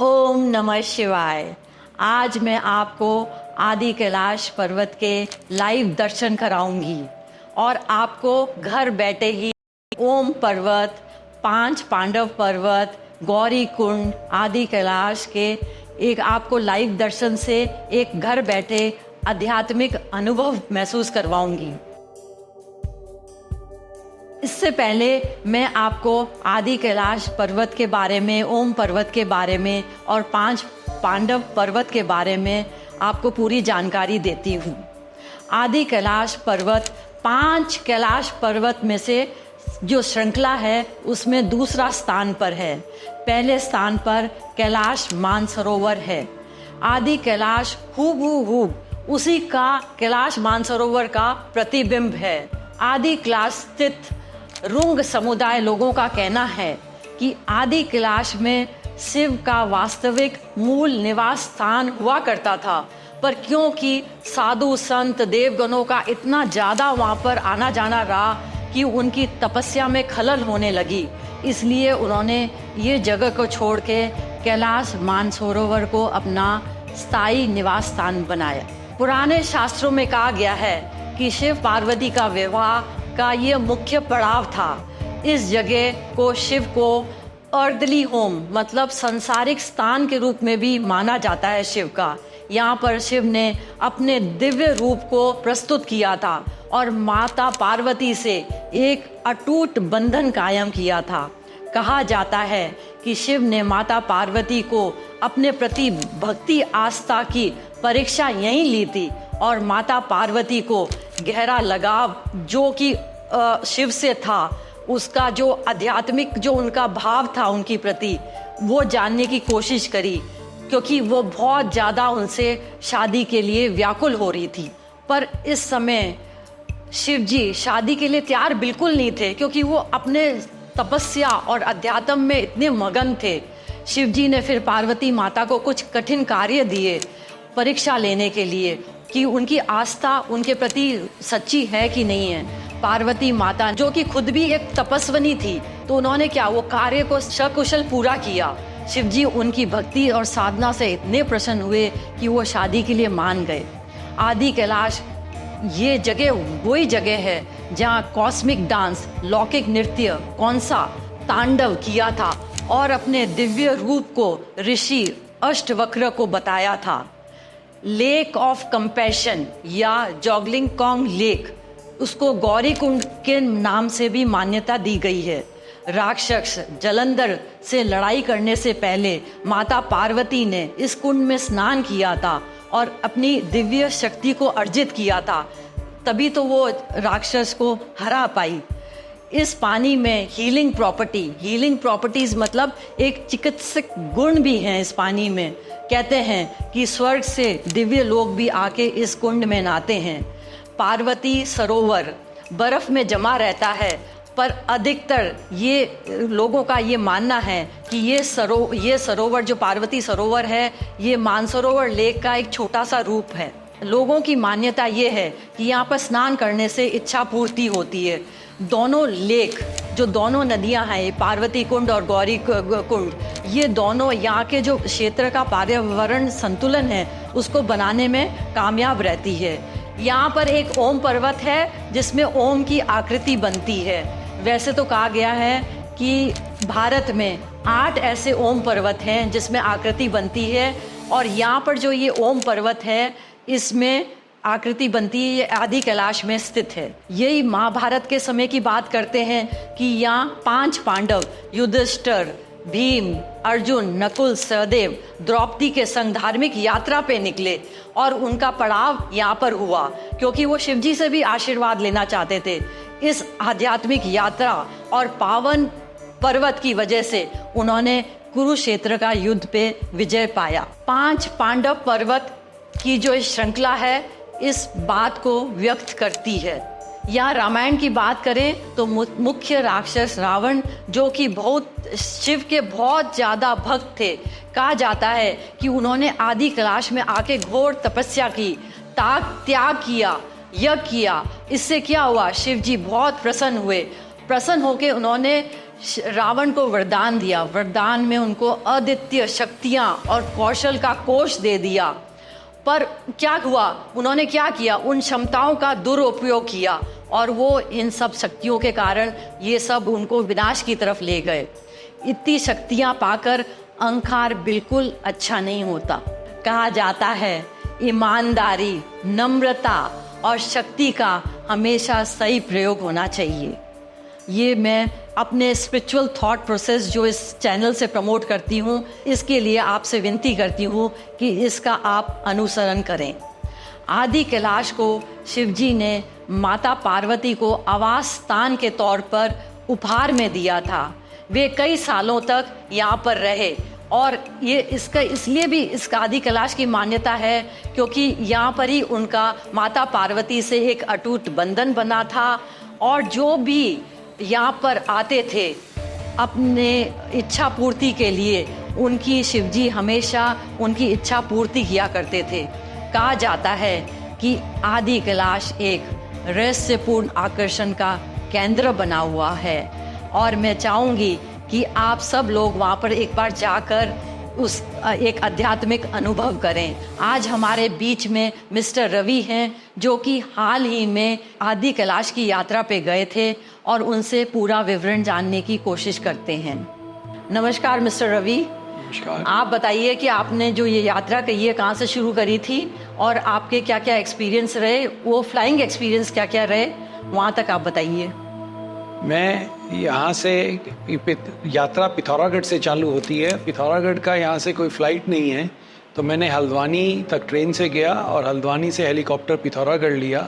ओम नमः शिवाय। आज मैं आपको आदि कैलाश पर्वत के लाइव दर्शन कराऊंगी और आपको घर बैठे ही ओम पर्वत, 5 पांडव पर्वत, गौरी कुंड, आदि कैलाश के एक आपको लाइव दर्शन से एक घर बैठे आध्यात्मिक अनुभव महसूस करवाऊंगी। इससे पहले मैं आपको आदि कैलाश पर्वत के बारे में, ओम पर्वत के बारे में और 5 पांडव पर्वत के बारे में आपको पूरी जानकारी देती हूँ। आदि कैलाश पर्वत 5 कैलाश पर्वत में से जो श्रृंखला है उसमें दूसरा स्थान पर है। पहले स्थान पर कैलाश मानसरोवर है। आदि कैलाश हूबहू उसी का कैलाश मानसरोवर का प्रतिबिंब है। आदि कैलाश स्थित रुंग समुदाय लोगों का कहना है कि आदि कैलाश में शिव का वास्तविक मूल निवास स्थान हुआ करता था, पर क्योंकि साधु संत देवगणों का इतना ज़्यादा वहाँ पर आना जाना रहा कि उनकी तपस्या में खलल होने लगी, इसलिए उन्होंने ये जगह को छोड़ के कैलाश मानसरोवर को अपना स्थायी निवास स्थान बनाया। पुराने शास्त्रों में कहा गया है कि शिव पार्वती का विवाह का ये मुख्य पड़ाव था। इस जगह को शिव को अर्दली होम मतलब सांसारिक स्थान के रूप में भी माना जाता है शिव का। यहाँ पर शिव ने अपने दिव्य रूप को प्रस्तुत किया था और माता पार्वती से एक अटूट बंधन कायम किया था। कहा जाता है कि शिव ने माता पार्वती को अपने प्रति भक्ति आस्था की परीक्षा यहीं ली थी और माता पार्वती को गहरा लगाव जो कि शिव से था, उसका जो आध्यात्मिक जो उनका भाव था उनकी प्रति, वो जानने की कोशिश करी, क्योंकि वो बहुत ज़्यादा उनसे शादी के लिए व्याकुल हो रही थी। पर इस समय शिव जी शादी के लिए तैयार बिल्कुल नहीं थे, क्योंकि वो अपने तपस्या और अध्यात्म में इतने मगन थे। शिव जी ने फिर पार्वती माता को कुछ कठिन कार्य दिए परीक्षा लेने के लिए कि उनकी आस्था उनके प्रति सच्ची है कि नहीं है। पार्वती माता जो कि खुद भी एक तपस्विनी थी, तो उन्होंने क्या वो कार्य को सकुशल पूरा किया। शिव जी उनकी भक्ति और साधना से इतने प्रसन्न हुए कि वो शादी के लिए मान गए। आदि कैलाश ये जगह वही जगह है जहाँ कॉस्मिक डांस, लौकिक नृत्य, कौनसा तांडव किया था और अपने दिव्य रूप को ऋषि अष्टवक्र को बताया था। लेक ऑफ कंपैशन या जोगलिंगकोंग लेक, उसको गौरी कुंड के नाम से भी मान्यता दी गई है। राक्षस जलंधर से लड़ाई करने से पहले माता पार्वती ने इस कुंड में स्नान किया था और अपनी दिव्य शक्ति को अर्जित किया था, तभी तो वो राक्षस को हरा पाई। इस पानी में हीलिंग प्रॉपर्टीज मतलब एक चिकित्सक गुण भी हैं इस पानी में। कहते हैं कि स्वर्ग से दिव्य लोग भी आके इस कुंड में नहाते हैं। पार्वती सरोवर बर्फ में जमा रहता है, पर अधिकतर ये लोगों का ये मानना है कि ये सरोवर जो पार्वती सरोवर है, ये मानसरोवर लेक का एक छोटा सा रूप है। लोगों की मान्यता ये है कि यहाँ पर स्नान करने से इच्छा पूर्ति होती है। दोनों लेक जो दोनों नदियाँ हैं, पार्वती कुंड और गौरी कुंड, ये दोनों यहाँ के जो क्षेत्र का पर्यावरण संतुलन है उसको बनाने में कामयाब रहती है। यहाँ पर एक ओम पर्वत है जिसमें ओम की आकृति बनती है। वैसे तो कहा गया है कि भारत में 8 ऐसे ओम पर्वत हैं जिसमें आकृति बनती है, और यहाँ पर जो ये ओम पर्वत है इसमें आकृति बनती है, ये आदि कैलाश में स्थित है। यही महाभारत के समय की बात करते हैं कि यहाँ 5 पांडव युधिष्ठिर, भीम, अर्जुन, नकुल, सहदेव, द्रौपदी के संग धार्मिक यात्रा पे निकले और उनका पड़ाव यहाँ पर हुआ, क्योंकि वो शिवजी से भी आशीर्वाद लेना चाहते थे। इस आध्यात्मिक यात्रा और पावन पर्वत की वजह से उन्होंने कुरुक्षेत्र का युद्ध पे विजय पाया। 5 पांडव पर्वत की जो श्रृंखला है इस बात को व्यक्त करती है। यहाँ रामायण की बात करें तो मुख्य राक्षस रावण, जो कि शिव के बहुत ज़्यादा भक्त थे, कहा जाता है कि उन्होंने आदि कैलाश में आके घोर तपस्या की, त्याग किया, यज्ञ किया। इससे क्या हुआ, शिव जी बहुत प्रसन्न हुए। प्रसन्न होकर उन्होंने रावण को वरदान दिया। वरदान में उनको अद्वितीय शक्तियाँ और कौशल का कोष दे दिया। पर क्या हुआ, उन्होंने क्या किया, उन क्षमताओं का दुरुपयोग किया और वो इन सब शक्तियों के कारण ये सब उनको विनाश की तरफ ले गए। इतनी शक्तियाँ पाकर अहंकार बिल्कुल अच्छा नहीं होता। कहा जाता है ईमानदारी, नम्रता और शक्ति का हमेशा सही प्रयोग होना चाहिए। ये मैं अपने स्पिरिचुअल थॉट प्रोसेस जो इस चैनल से प्रमोट करती हूँ, इसके लिए आपसे विनती करती हूँ कि इसका आप अनुसरण करें। आदि कैलाश को शिवजी ने माता पार्वती को आवास स्थान के तौर पर उपहार में दिया था। वे कई सालों तक यहाँ पर रहे और ये इसका इसलिए भी इसका आदि कैलाश की मान्यता है क्योंकि यहाँ पर ही उनका माता पार्वती से एक अटूट बंधन बना था और जो भी यहाँ पर आते थे अपने इच्छा पूर्ति के लिए, उनकी शिवजी हमेशा उनकी इच्छा पूर्ति किया करते थे। कहा जाता है कि आदि कैलाश एक रहस्यपूर्ण आकर्षण का केंद्र बना हुआ है और मैं चाहूँगी कि आप सब लोग वहाँ पर एक बार जाकर उस एक आध्यात्मिक अनुभव करें। आज हमारे बीच में मिस्टर रवि हैं जो कि हाल ही में आदि कैलाश की यात्रा पे गए थे और उनसे पूरा विवरण जानने की कोशिश करते हैं। नमस्कार मिस्टर रवि। नमस्कार। आप बताइए कि आपने जो ये यात्रा कही है कहाँ से शुरू करी थी और आपके क्या क्या एक्सपीरियंस रहे, वो फ्लाइंग एक्सपीरियंस क्या क्या रहे, वहाँ तक आप बताइए। मैं यहाँ से यात्रा पिथौरागढ़ से चालू होती है। पिथौरागढ़ का यहाँ से कोई फ़्लाइट नहीं है, तो मैंने हल्द्वानी तक ट्रेन से गया और हल्द्वानी से हेलीकॉप्टर पिथौरागढ़ लिया।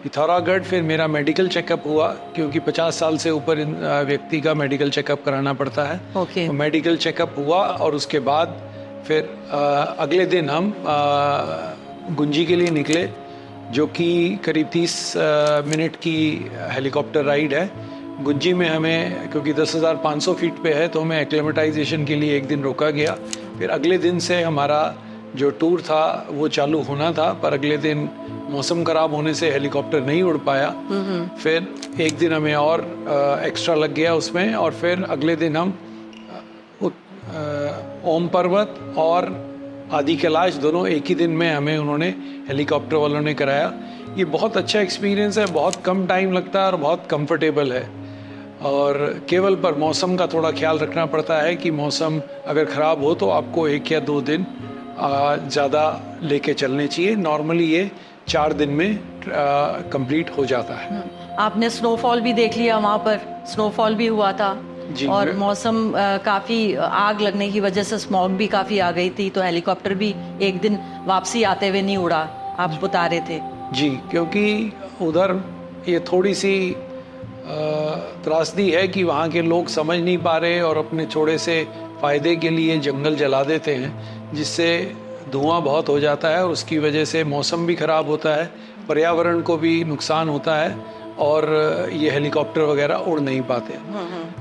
पिथौरागढ़ फिर मेरा मेडिकल चेकअप हुआ क्योंकि 50 साल से ऊपर व्यक्ति का मेडिकल चेकअप कराना पड़ता है। तो मेडिकल चेकअप हुआ और उसके बाद फिर अगले दिन हम गुंजी के लिए निकले, जो कि करीब 30 मिनट की हेलीकॉप्टर राइड है। गुंजी में हमें क्योंकि 10,500 फीट पे है तो हमें एक्लेमेटाइजेशन के लिए एक दिन रोका गया। फिर अगले दिन से हमारा जो टूर था वो चालू होना था, पर अगले दिन मौसम खराब होने से हेलीकॉप्टर नहीं उड़ पाया। फिर एक दिन हमें और एक्स्ट्रा लग गया उसमें और फिर अगले दिन हम ओम पर्वत और आदि कैलाश दोनों एक ही दिन में हमें उन्होंने हेलीकॉप्टर वालों ने कराया। ये बहुत अच्छा एक्सपीरियंस है, बहुत कम टाइम लगता है और बहुत कंफर्टेबल है। और केवल पर मौसम का थोड़ा ख्याल रखना पड़ता है कि मौसम अगर ख़राब हो तो आपको 1 या 2 दिन ज़्यादा लेके चलने चाहिए। नॉर्मली ये 4 दिन में कंप्लीट हो जाता है। आपने स्नोफॉल भी देख लिया, वहाँ पर स्नोफॉल भी हुआ था और मौसम काफ़ी आग लगने की वजह से स्मॉग भी काफ़ी आ गई थी, तो हेलीकॉप्टर भी एक दिन वापसी आते हुए नहीं उड़ा, आप बता रहे थे। जी, क्योंकि उधर ये थोड़ी सी त्रासदी है कि वहाँ के लोग समझ नहीं पा रहे और अपने थोड़े से फ़ायदे के लिए जंगल जला देते हैं, जिससे धुआं बहुत हो जाता है और उसकी वजह से मौसम भी ख़राब होता है, पर्यावरण को भी नुकसान होता है और ये हेलीकॉप्टर वगैरह उड़ नहीं पाते।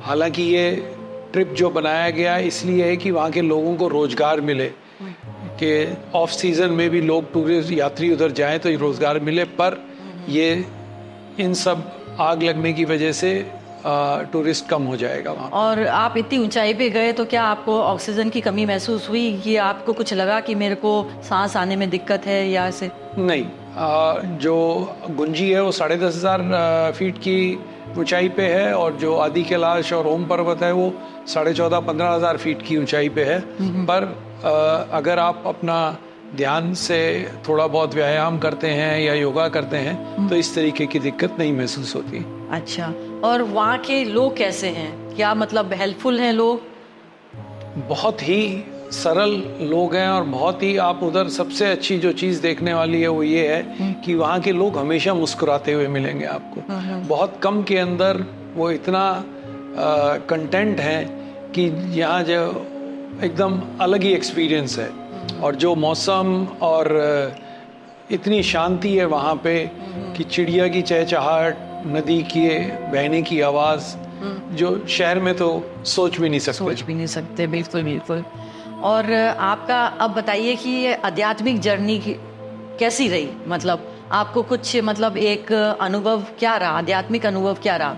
हालांकि ये ट्रिप जो बनाया गया इसलिए है कि वहाँ के लोगों को रोज़गार मिले, कि ऑफ सीज़न में भी लोग टूरिस्ट यात्री उधर जाएं तो रोज़गार मिले, पर ये इन सब आग लगने की वजह से टूरिस्ट कम हो जाएगा वहाँ। और आप इतनी ऊंचाई पे गए तो क्या आपको ऑक्सीजन की कमी महसूस हुई कि आपको कुछ लगा कि मेरे को सांस आने में दिक्कत है या ऐसे? नहीं, जो गुंजी है वो 10,500 फीट की ऊंचाई पे है और जो आदि कैलाश और ओम पर्वत है वो 14,500-15,000 फीट की ऊंचाई पे है। पर अगर आप अपना ध्यान से थोड़ा बहुत व्यायाम करते हैं या योगा करते हैं तो इस तरीके की दिक्कत नहीं महसूस होती। अच्छा, और वहाँ के लोग कैसे हैं? क्या मतलब हेल्पफुल हैं लोग? बहुत ही सरल लोग हैं और बहुत ही, आप उधर सबसे अच्छी जो चीज़ देखने वाली है वो ये है कि वहाँ के लोग हमेशा मुस्कुराते हुए मिलेंगे आपको। बहुत कम के अंदर वो इतना कंटेंट है कि यहाँ जो एकदम अलग ही एक्सपीरियंस है। और जो मौसम और इतनी शांति है वहाँ पे कि चिड़िया की चहचहाट, नदी की बहने की आवाज़, जो शहर में तो सोच भी नहीं सकते। बिल्कुल बिल्कुल। और आपका अब बताइए कि ये आध्यात्मिक जर्नी कैसी रही? मतलब आपको कुछ मतलब एक अनुभव क्या रहा, आध्यात्मिक अनुभव क्या रहा?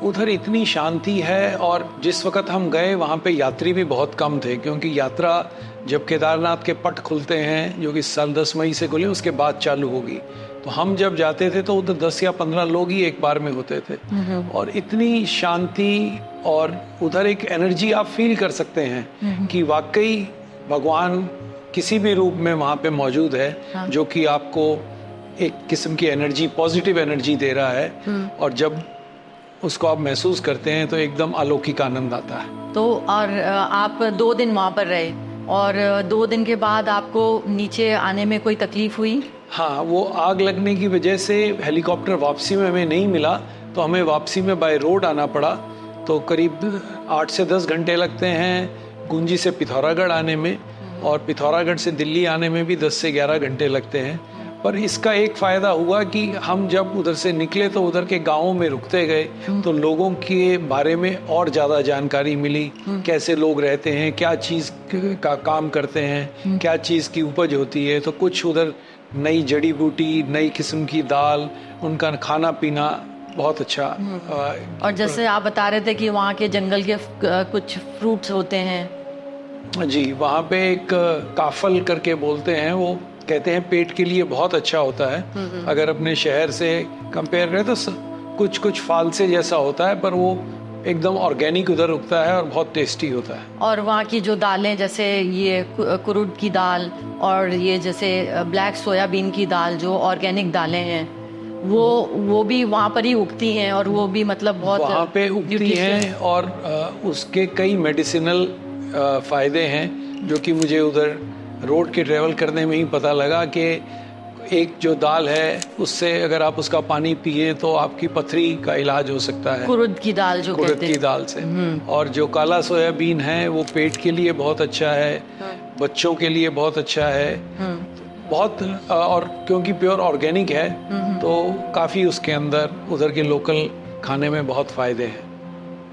उधर इतनी शांति है, और जिस वक्त हम गए वहाँ पे यात्री भी बहुत कम थे, क्योंकि यात्रा जब केदारनाथ के पट खुलते हैं, जो कि साल 10 मई से खुले, उसके बाद चालू होगी। तो हम जब जाते थे तो उधर 10 या 15 लोग ही एक बार में होते थे, और इतनी शांति, और उधर एक एनर्जी आप फील कर सकते हैं कि वाकई भगवान किसी भी रूप में वहाँ पे मौजूद है। हाँ। जो कि आपको एक किस्म की एनर्जी, पॉजिटिव एनर्जी दे रहा है, और जब उसको आप महसूस करते हैं तो एकदम अलौकिक आनंद आता है। तो और आप 2 दिन वहाँ पर रहे, और 2 दिन के बाद आपको नीचे आने में कोई तकलीफ हुई? हाँ, वो आग लगने की वजह से हेलीकॉप्टर वापसी में हमें नहीं मिला, तो हमें वापसी में बाय रोड आना पड़ा। तो करीब 8 से 10 घंटे लगते हैं गुंजी से पिथौरागढ़ आने में, और पिथौरागढ़ से दिल्ली आने में भी 10 से 11 घंटे लगते हैं। पर इसका एक फ़ायदा हुआ कि हम जब उधर से निकले तो उधर के गाँवों में रुकते गए, तो लोगों के बारे में और ज़्यादा जानकारी मिली, कैसे लोग रहते हैं, क्या चीज़ का काम करते हैं, क्या चीज़ की उपज होती है। तो कुछ उधर नई जड़ी बूटी, नई किस्म की दाल, उनका खाना पीना बहुत अच्छा। और जैसे आप बता रहे थे कि वहाँ के जंगल के कुछ फ्रूट्स होते हैं। जी, वहाँ पे एक काफल करके बोलते हैं, वो कहते हैं पेट के लिए बहुत अच्छा होता है। अगर अपने शहर से कंपेयर करें तो कुछ कुछ फालसे जैसा होता है, पर वो एकदम ऑर्गेनिक उधर उगता है और बहुत टेस्टी होता है। और वहाँ की जो दालें, जैसे ये कुरुद की दाल और ये जैसे ब्लैक सोयाबीन की दाल, जो ऑर्गेनिक दालें हैं, वो भी वहाँ पर ही उगती हैं, और वो भी मतलब बहुत वहाँ पे उगती हैं, और उसके कई मेडिसिनल फ़ायदे हैं, जो कि मुझे उधर रोड के ट्रेवल करने में ही पता लगा कि एक जो दाल है, उससे अगर आप उसका पानी पिए तो आपकी पथरी का इलाज हो सकता है। कुरुद की दाल जो कुरुद की दाल से। और जो काला सोयाबीन है वो पेट के लिए बहुत अच्छा है, बच्चों के लिए बहुत अच्छा है, बहुत। और क्योंकि प्योर ऑर्गेनिक है तो काफ़ी उसके अंदर उधर के लोकल खाने में बहुत फ़ायदे हैं।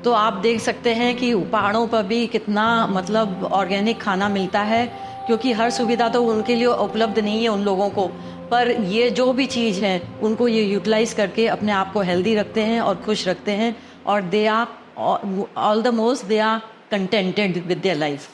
तो आप देख सकते हैं कि पहाड़ों पर भी कितना मतलब ऑर्गेनिक खाना मिलता है, क्योंकि हर सुविधा तो उनके लिए उपलब्ध नहीं है उन लोगों को, पर ये जो भी चीज़ है उनको ये यूटिलाइज करके अपने आप को हेल्दी रखते हैं और खुश रखते हैं, और they are all the most they are contented with their life.